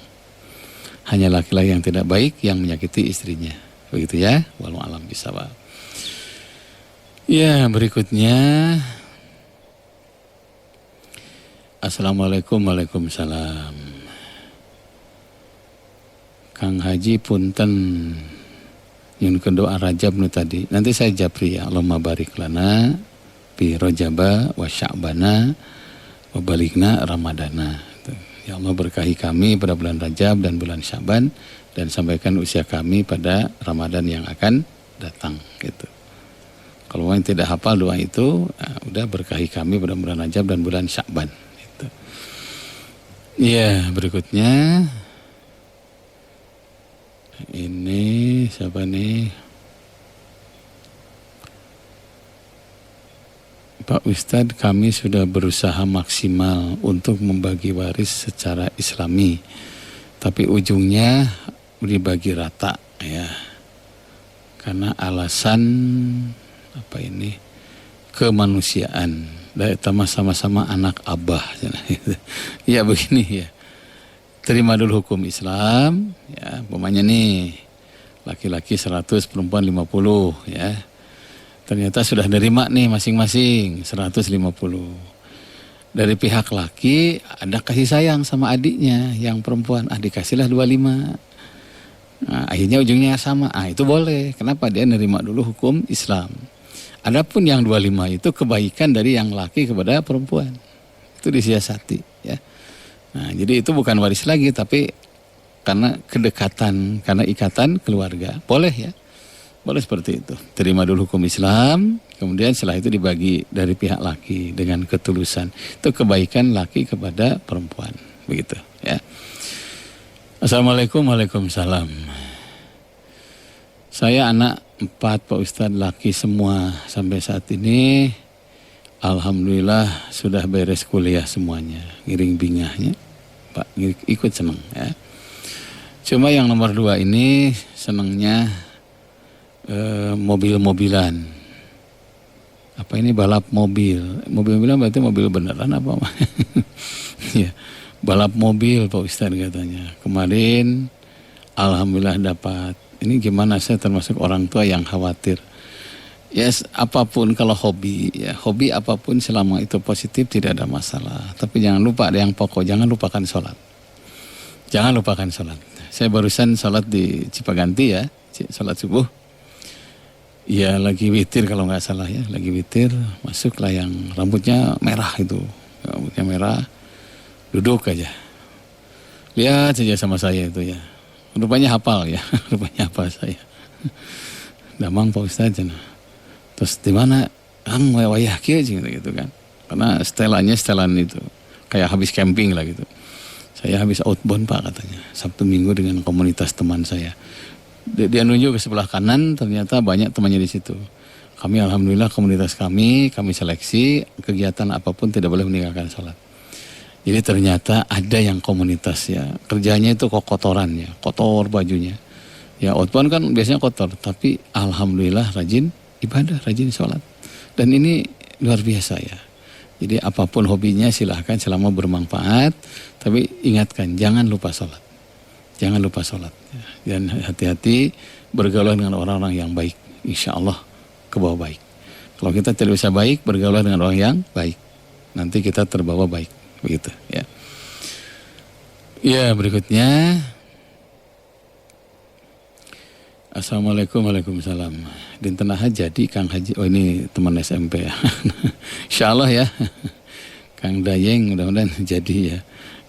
Hanya laki-laki yang tidak baik yang menyakiti istrinya. Begitu ya. Wallahu a'lam bishawab. Ya, berikutnya. Assalamualaikum. Waalaikumsalam. Kang Haji punten yang kedua Rajab nu tadi. Nanti saya japri ya. Allahumma barik lana bi Rajaba wa Sya'bana wa balikna Ramadana. Ya Allah berkahi kami pada bulan Rajab dan bulan Sya'ban dan sampaikan usia kami pada Ramadan yang akan datang gitu. Kalau yang tidak hafal doa itu, udah berkahi kami pada bulan Rajab dan bulan Sya'ban gitu. Iya, berikutnya ini siapa nih? Pak Ustadz, kami sudah berusaha maksimal untuk membagi waris secara islami, tapi ujungnya dibagi rata ya, karena alasan apa ini kemanusiaan. Sama-sama anak abah. Ya begini ya, terima dulu hukum Islam ya, umpamanya nih laki-laki 100, perempuan 50 ya. Ternyata sudah nerima nih masing-masing 150. Dari pihak laki ada kasih sayang sama adiknya yang perempuan, dikasihlah 25. Nah, akhirnya ujungnya sama. Itu boleh. Kenapa? Dia nerima dulu hukum Islam. Adapun yang 25 itu kebaikan dari yang laki kepada perempuan. Itu disiasati ya. Nah, jadi itu bukan waris lagi, tapi karena kedekatan, karena ikatan keluarga. Boleh ya. Boleh seperti itu. Terima dulu hukum Islam, kemudian setelah itu dibagi dari pihak laki dengan ketulusan. Itu kebaikan laki kepada perempuan. Begitu ya. Assalamualaikum. Waalaikumsalam. Saya anak 4 Pak Ustadz, laki semua sampai saat ini. Alhamdulillah sudah beres kuliah semuanya. Ngiring bingahnya Pak ikut senang ya. Cuma yang nomor 2 ini senangnya mobil-mobilan. Apa ini balap mobil? Mobil-mobilan berarti mobil beneran apa? Ya, balap mobil Pak Ustadz katanya. Kemarin alhamdulillah dapat. Ini gimana, saya termasuk orang tua yang khawatir. Yes, apapun kalau hobi ya, hobi apapun selama itu positif tidak ada masalah. Tapi jangan lupa ada yang pokok, jangan lupakan sholat. Jangan lupakan sholat. Saya barusan sholat di Cipaganti ya, sholat subuh. Ya lagi witir kalau nggak salah ya, lagi witir, masuklah yang rambutnya merah itu, rambutnya merah, duduk aja, lihat saja sama saya itu ya, rupanya hafal ya, rupanya hafal saya, damang Pak Ustadz, terus di mana, wayah kia gitu kan, karena setelan itu, kayak habis camping lah gitu, saya habis outbound Pak katanya, Sabtu Minggu dengan komunitas teman saya. Dia nunjuk ke sebelah kanan, ternyata banyak temannya di situ. Kami alhamdulillah komunitas kami seleksi, kegiatan apapun tidak boleh meninggalkan sholat. Jadi ternyata ada yang komunitas ya, kerjanya itu kok kotoran ya, kotor bajunya. Ya outbound kan biasanya kotor, tapi alhamdulillah rajin ibadah, rajin sholat. Dan ini luar biasa ya. Jadi apapun hobinya silahkan selama bermanfaat, tapi ingatkan jangan lupa sholat. Jangan lupa sholat. Dan hati-hati bergaul dengan orang-orang yang baik. Insya Allah kebawa baik. Kalau kita tidak bisa baik, bergaul dengan orang yang baik. Nanti kita terbawa baik. Begitu ya. Ya, berikutnya. Assalamualaikum, waalaikumsalam. Dinten Ahad jadi Kang Haji. Oh, ini teman SMP ya. Insya Allah ya. Kang Dayeng mudah-mudahan jadi ya.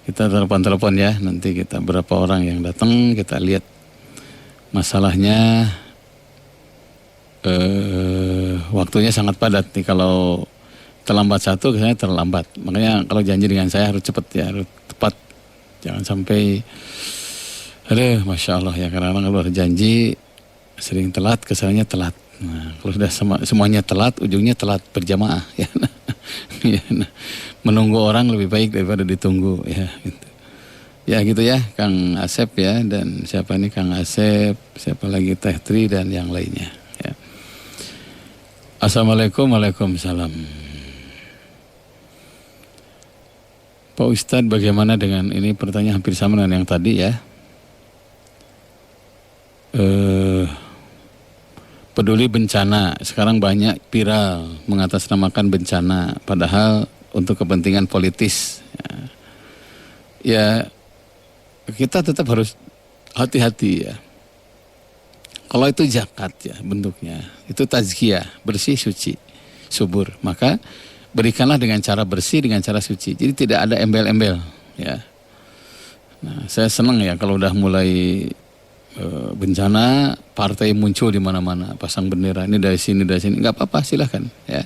Kita telepon ya. Nanti kita berapa orang yang datang, kita lihat masalahnya. Waktunya sangat padat nih. Kalau terlambat satu, saya terlambat. Makanya kalau janji dengan saya harus cepat ya, harus tepat. Jangan sampai, Masya Allah ya, karena kalau ada janji sering telat, kesannya telat. Nah, kalau sudah semuanya telat, ujungnya telat berjamaah ya. Menunggu orang lebih baik daripada ditunggu ya. Gitu. Ya gitu ya, Kang Asep ya, dan siapa ini Kang Asep, siapa lagi Teh Tri dan yang lainnya. Ya. Assalamualaikum, waalaikumsalam. Pak Ustadz, bagaimana dengan ini pertanyaan hampir sama dengan yang tadi ya. Peduli bencana, sekarang banyak viral mengatasnamakan bencana, padahal untuk kepentingan politis. Ya, kita tetap harus hati-hati ya. Kalau itu zakat ya bentuknya, itu tazkiyah, bersih, suci, subur, maka berikanlah dengan cara bersih, dengan cara suci. Jadi tidak ada embel-embel ya. Nah, saya senang ya kalau udah mulai bencana, partai muncul di mana-mana, pasang bendera ini dari sini, nggak apa-apa, silahkan ya.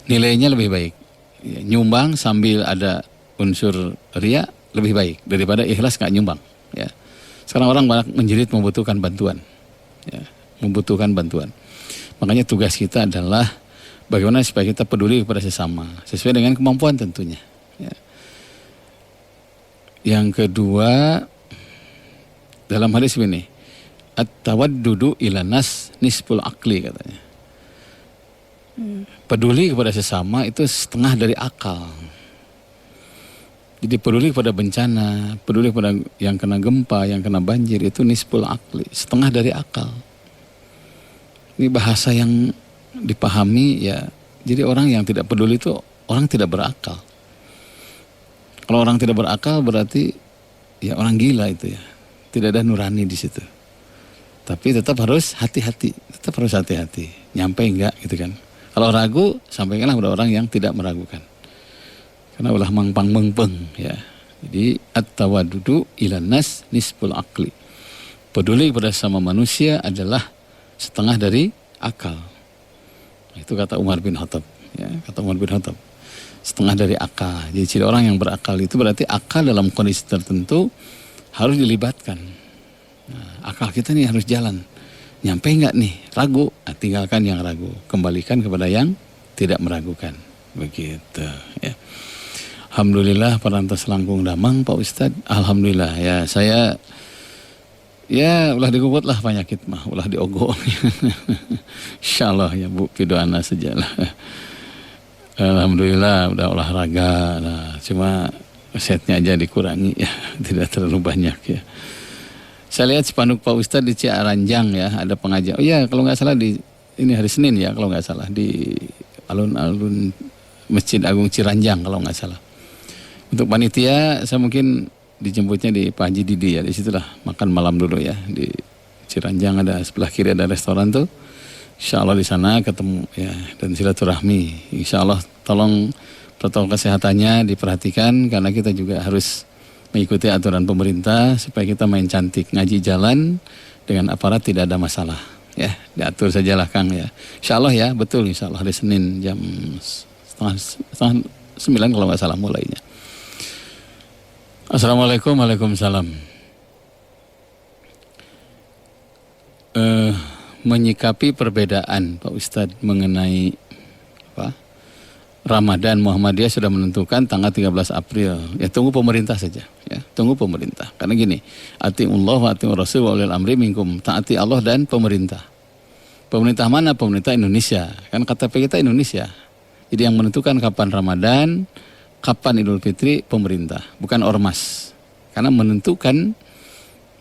Nilainya lebih baik. Ya, nyumbang sambil ada unsur ria lebih baik daripada ikhlas nggak nyumbang ya. Sekarang orang banyak menjerit membutuhkan bantuan ya, membutuhkan bantuan. Makanya tugas kita adalah bagaimana supaya kita peduli kepada sesama sesuai dengan kemampuan tentunya ya. Yang kedua, dalam hadis ini at-tawaddudu ila nas nisful akli katanya. Peduli kepada sesama itu setengah dari akal. Jadi peduli kepada bencana, peduli kepada yang kena gempa, yang kena banjir, itu nisful akli, setengah dari akal. Ini bahasa yang dipahami ya. Jadi orang yang tidak peduli itu orang tidak berakal. Kalau orang tidak berakal berarti ya orang gila itu ya. Tidak ada nurani di situ. Tapi tetap harus hati-hati, Nyampe enggak gitu kan. Kalau ragu, sampaikanlah kepada orang yang tidak meragukan. Karena ulah mangpang mengpeng ya. Jadi at-tawaddudu ilan nas nisful akli. Peduli kepada sama manusia adalah setengah dari akal. Itu kata Umar bin Khattab ya, setengah dari akal. Jadi ciri orang yang berakal itu berarti akal dalam kondisi tertentu harus dilibatkan. Nah, akal kita nih harus jalan. Nyampe enggak nih? Ragu, tinggalkan yang ragu, kembalikan kepada yang tidak meragukan. Begitu ya. Alhamdulillah Perantas Langkung Damang Pak Ustadz. Alhamdulillah ya, saya ya ulah digubut lah penyakit mah, ulah diogo. Insyaallah ya Bu, pidoana sajalah. Alhamdulillah udah olahraga. Nah, cuma setnya aja dikurangi ya, tidak terlalu banyak ya. Saya lihat spanduk Pak Ustadz di Ciaranjang ya, ada pengajian. Oh iya, kalau nggak salah ini hari Senin ya, kalau nggak salah di alun-alun Masjid Agung Ciranjang kalau nggak salah. Untuk panitia saya mungkin dijemputnya di Pak Haji Didi ya, di situlah makan malam dulu ya di Ciranjang, ada sebelah kiri ada restoran tuh. Insya Allah di sana ketemu ya, dan silaturahmi. Insya Allah tolong protokol kesehatannya diperhatikan karena kita juga harus mengikuti aturan pemerintah supaya kita main cantik, ngaji jalan dengan aparat tidak ada masalah ya, diatur sajalah Kang ya. Insya Allah ya, betul insya Allah hari Senin jam setengah 9 kalau nggak salah mulainya. Assalamualaikum, waalaikumsalam. Menyikapi perbedaan Pak Ustadz mengenai Ramadan, Muhammadiyah sudah menentukan tanggal 13 April. Ya tunggu pemerintah saja ya, tunggu pemerintah. Karena gini, atiullah wa atiur rasul wa ulil amri minkum. Taati Allah dan pemerintah. Pemerintah mana? Pemerintah Indonesia. Kan KTP kita Indonesia. Jadi yang menentukan kapan Ramadan, kapan Idul Fitri pemerintah, bukan ormas. Karena menentukan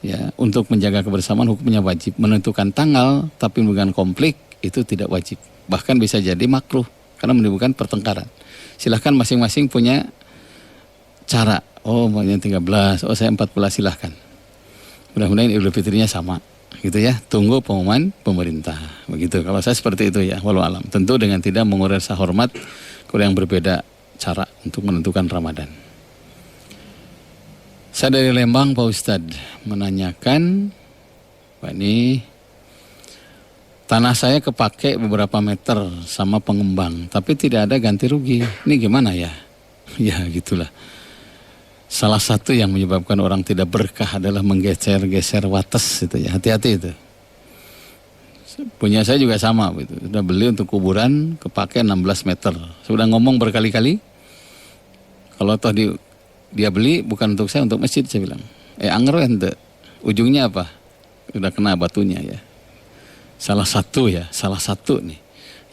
ya untuk menjaga kebersamaan hukumnya wajib. Menentukan tanggal tapi bukan konflik itu tidak wajib. Bahkan bisa jadi makruh karena menimbulkan pertengkaran. Silahkan masing-masing punya cara. Oh maunya 13, oh saya 14 silahkan. Mudah-mudahan Idul Fitrinya sama. Gitu ya, tunggu pengumuman pemerintah. Begitu, kalau saya seperti itu ya, walau alam. Tentu dengan tidak mengurangi rasa hormat, kalau yang berbeda cara untuk menentukan Ramadan. Saya dari Lembang Pak Ustadz menanyakan, Pak ini tanah saya kepake beberapa meter sama pengembang, tapi tidak ada ganti rugi. Ini gimana ya? Ya gitulah. Salah satu yang menyebabkan orang tidak berkah adalah menggeser-geser wates itu ya. Hati-hati itu. Punya saya juga sama gitu. Sudah beli untuk kuburan kepake 16 meter. Sudah ngomong berkali-kali. Kalau toh dia beli bukan untuk saya, untuk masjid saya bilang. Anger ente. Ujungnya apa? Udah kena batunya ya. Salah satu nih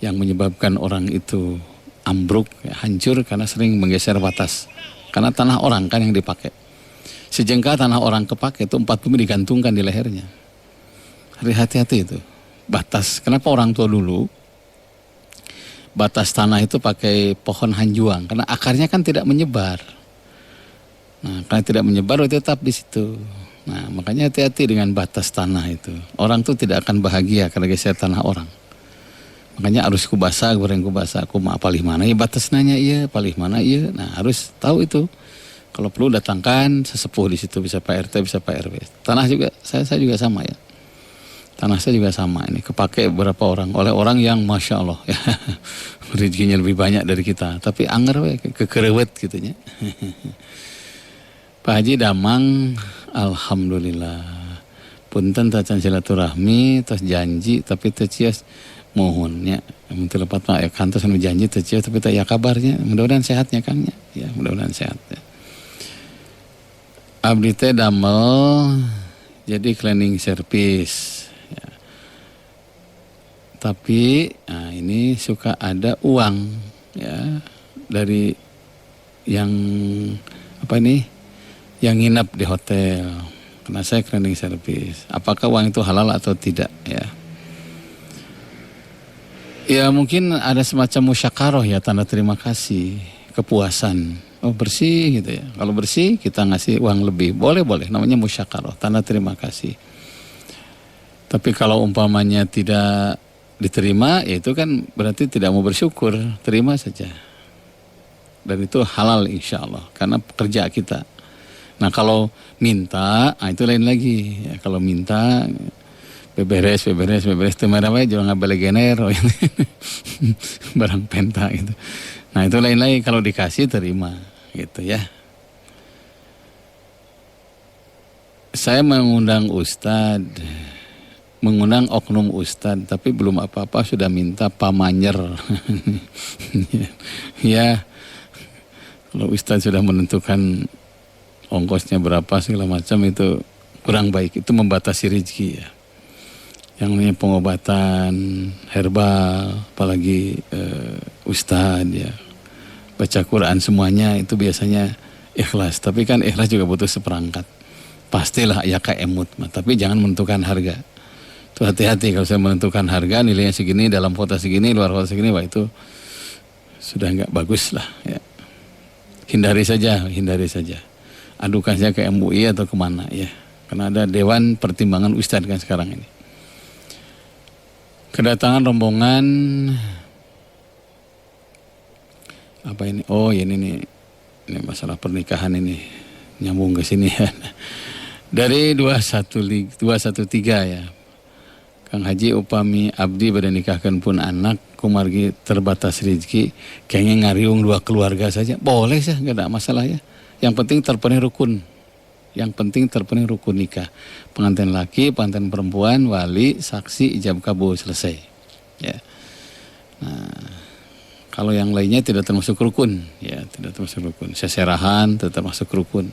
yang menyebabkan orang itu ambruk, ya, hancur karena sering menggeser batas. Karena tanah orang kan yang dipakai. Sejengkal tanah orang kepake itu 4 bumi digantungkan di lehernya. Hati-hati itu. Batas. Kenapa orang tua dulu batas tanah itu pakai pohon hanjuang? Karena akarnya kan tidak menyebar. Nah, karena tidak menyebar tetap di situ. Nah, makanya hati-hati dengan batas tanah itu. Orang tuh tidak akan bahagia karena geser tanah orang. Makanya harus kubasa, goreng kubasa, aku mau palih mana ya batas nanya iya, palih mana iya. Nah, harus tahu itu. Kalau perlu datangkan sesepuh di situ, bisa Pak RT, bisa Pak RW. Tanah juga saya juga sama ya. Tanah saya juga sama ini, kepake beberapa orang oleh orang yang masya Allah ya, rezekinya lebih banyak dari kita. Tapi anger we, kekerewet gitunya. Pak Haji Damang, alhamdulillah. Punten tacan silaturahmi, tos janji tapi tecias mohonnya. Menteri lepat Pak ya kantor anu janji tecias tapi tak ya kabarnya. Mudah-mudahan sehatnya Kangnya. Ya, mudah-mudahan sehat ya. Abdi teh damel jadi cleaning service. Ya. Tapi ini suka ada uang ya dari yang yang nginap di hotel. Karena saya cleaning service. Apakah uang itu halal atau tidak ya? Ya mungkin ada semacam musyakarah ya, tanda terima kasih, kepuasan. Oh bersih gitu ya. Kalau bersih kita ngasih uang lebih. Boleh. Namanya musyakarah, tanda terima kasih. Tapi kalau umpamanya tidak diterima, ya itu kan berarti tidak mau bersyukur. Terima saja. Dan itu halal insya Allah. Karena pekerja kita. Nah kalau minta, itu lain lagi. Ya, kalau minta, beberes. Teman-teman juga nggak boleh gener. Barang penta gitu. Nah itu lain lagi, kalau dikasih terima gitu ya. Saya mengundang oknum ustadz, tapi belum apa-apa sudah minta pamanyer. Ya, kalau ustadz sudah menentukan ongkosnya berapa segala macam itu kurang baik, itu membatasi rezeki ya. Yang namanya pengobatan herbal, apalagi ustadz ya, baca Quran semuanya itu biasanya ikhlas. Tapi kan ikhlas juga butuh seperangkat. Pastilah ya kayak emut, tapi jangan menentukan harga. Itu hati-hati kalau saya menentukan harga nilainya segini, dalam kota segini, luar kota segini, wah itu sudah nggak bagus lah ya. Hindari saja. Adukan saya ke MUI atau kemana ya. Karena ada Dewan Pertimbangan Ustadz kan sekarang ini. Kedatangan rombongan apa ini? Oh ini masalah pernikahan ini nyambung ke sini ya. Dari 213 ya. Kang Haji upami abdi pada nikahkan pun anak kumargi terbatas rezeki kayaknya ngariung 2 keluarga saja. Boleh sih, enggak ada masalah ya. Yang penting terpenuhi rukun nikah. Pengantin laki, pengantin perempuan, wali, saksi, ijab kabul, selesai. Ya. Nah, kalau yang lainnya tidak termasuk rukun, ya tidak termasuk rukun. Seserahan tetap masuk rukun.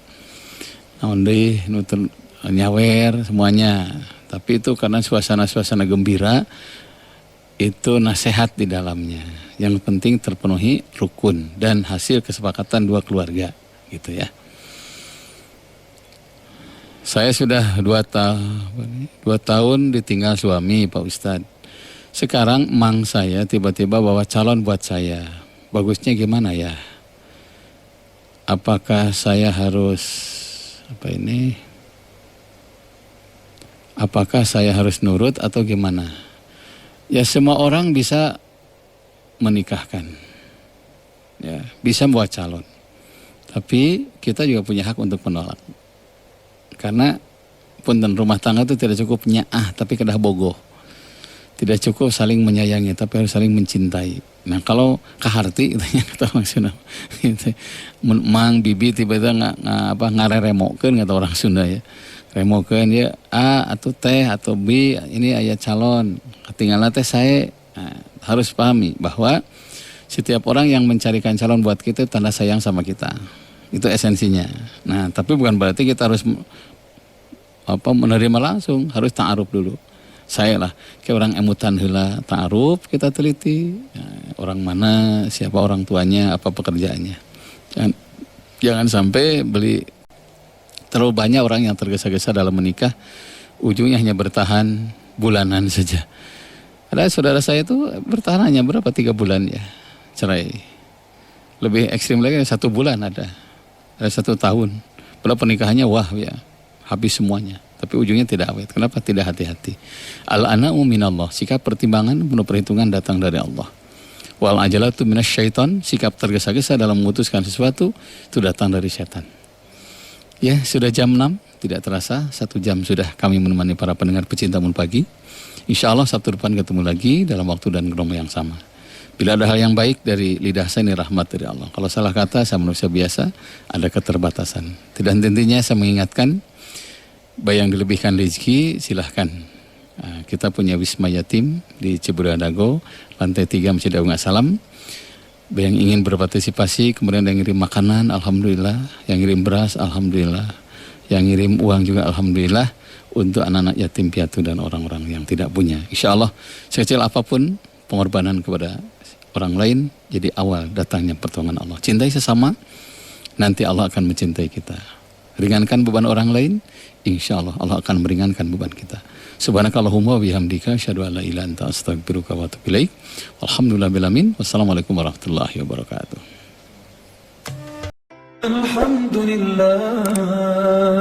Namun deh, nyawer semuanya. Tapi itu karena suasana gembira, itu nasihat di dalamnya. Yang penting terpenuhi rukun dan hasil kesepakatan 2 keluarga, gitu ya. Saya sudah 2 tahun ditinggal suami Pak Ustadz. Sekarang mang saya tiba-tiba bawa calon buat saya. Bagusnya gimana ya? apakah saya harus apakah saya harus nurut atau gimana? Ya semua orang bisa menikahkan, ya bisa buat calon. Tapi kita juga punya hak untuk menolak. Karena punten rumah tangga itu tidak cukup nyaah tapi kedah bogoh. Tidak cukup saling menyayangi, tapi harus saling mencintai. Nah kalau kaharti, kata orang Sunda, mang bibi tiba-tiba ngareremokeun kata orang Sunda ya, remokeun ya A atau T atau B, ini ayat calon, ketinggalan teh saya. Nah, harus pahami bahwa setiap orang yang mencarikan calon buat kita tanda sayang sama kita, itu esensinya. Nah tapi bukan berarti kita harus menerima langsung, harus ta'aruf dulu. Saya lah, kayak orang emutan heula ta'aruf kita teliti, ya, orang mana, siapa orang tuanya, apa pekerjaannya. Jangan sampai terlalu banyak orang yang tergesa-gesa dalam menikah, ujungnya hanya bertahan bulanan saja. Ada saudara saya tuh bertahan hanya berapa 3 bulan ya cerai. Lebih ekstrim lagi 1 bulan ada 1 tahun. Padahal pernikahannya wah ya habis semuanya. Tapi ujungnya tidak awet. Kenapa? Tidak hati-hati. Al-ana'u minallah. Sikap pertimbangan penuh perhitungan datang dari Allah. Wal ajalatu minasyaiton. Sikap tergesa-gesa dalam memutuskan sesuatu itu datang dari setan. Ya, sudah jam 6. Tidak terasa 1 jam sudah kami menemani para pendengar pecinta Mun Pagi. Insya Allah Sabtu depan ketemu lagi dalam waktu dan gelombang yang sama. Bila ada hal yang baik dari lidah saya, ini rahmat dari Allah. Kalau salah kata, saya manusia biasa, ada keterbatasan. Tidak henti-hentinya saya mengingatkan, bayang dilebihkan rezeki, silahkan. Kita punya Wisma Yatim di Cibuda Dago, lantai 3 Masjid Agung Salam. Yang ingin berpartisipasi, kemudian yang ngirim makanan, alhamdulillah. Yang ngirim beras, alhamdulillah. Yang ngirim uang juga, alhamdulillah. Untuk anak-anak yatim piatu dan orang-orang yang tidak punya. Insya Allah, sekecil apapun pengorbanan kepada orang lain, jadi awal datangnya pertolongan Allah. Cintai sesama, nanti Allah akan mencintai kita. Ringankan beban orang lain, insya Allah Allah akan meringankan beban kita. Subhanakallahumma wa bihamdika asyhadu an la ilaha illa anta astaghfiruka wa atubu ilaik. Alhamdulillahil alamin. Wassalamualaikum warahmatullahi wabarakatuh. Alhamdulillah.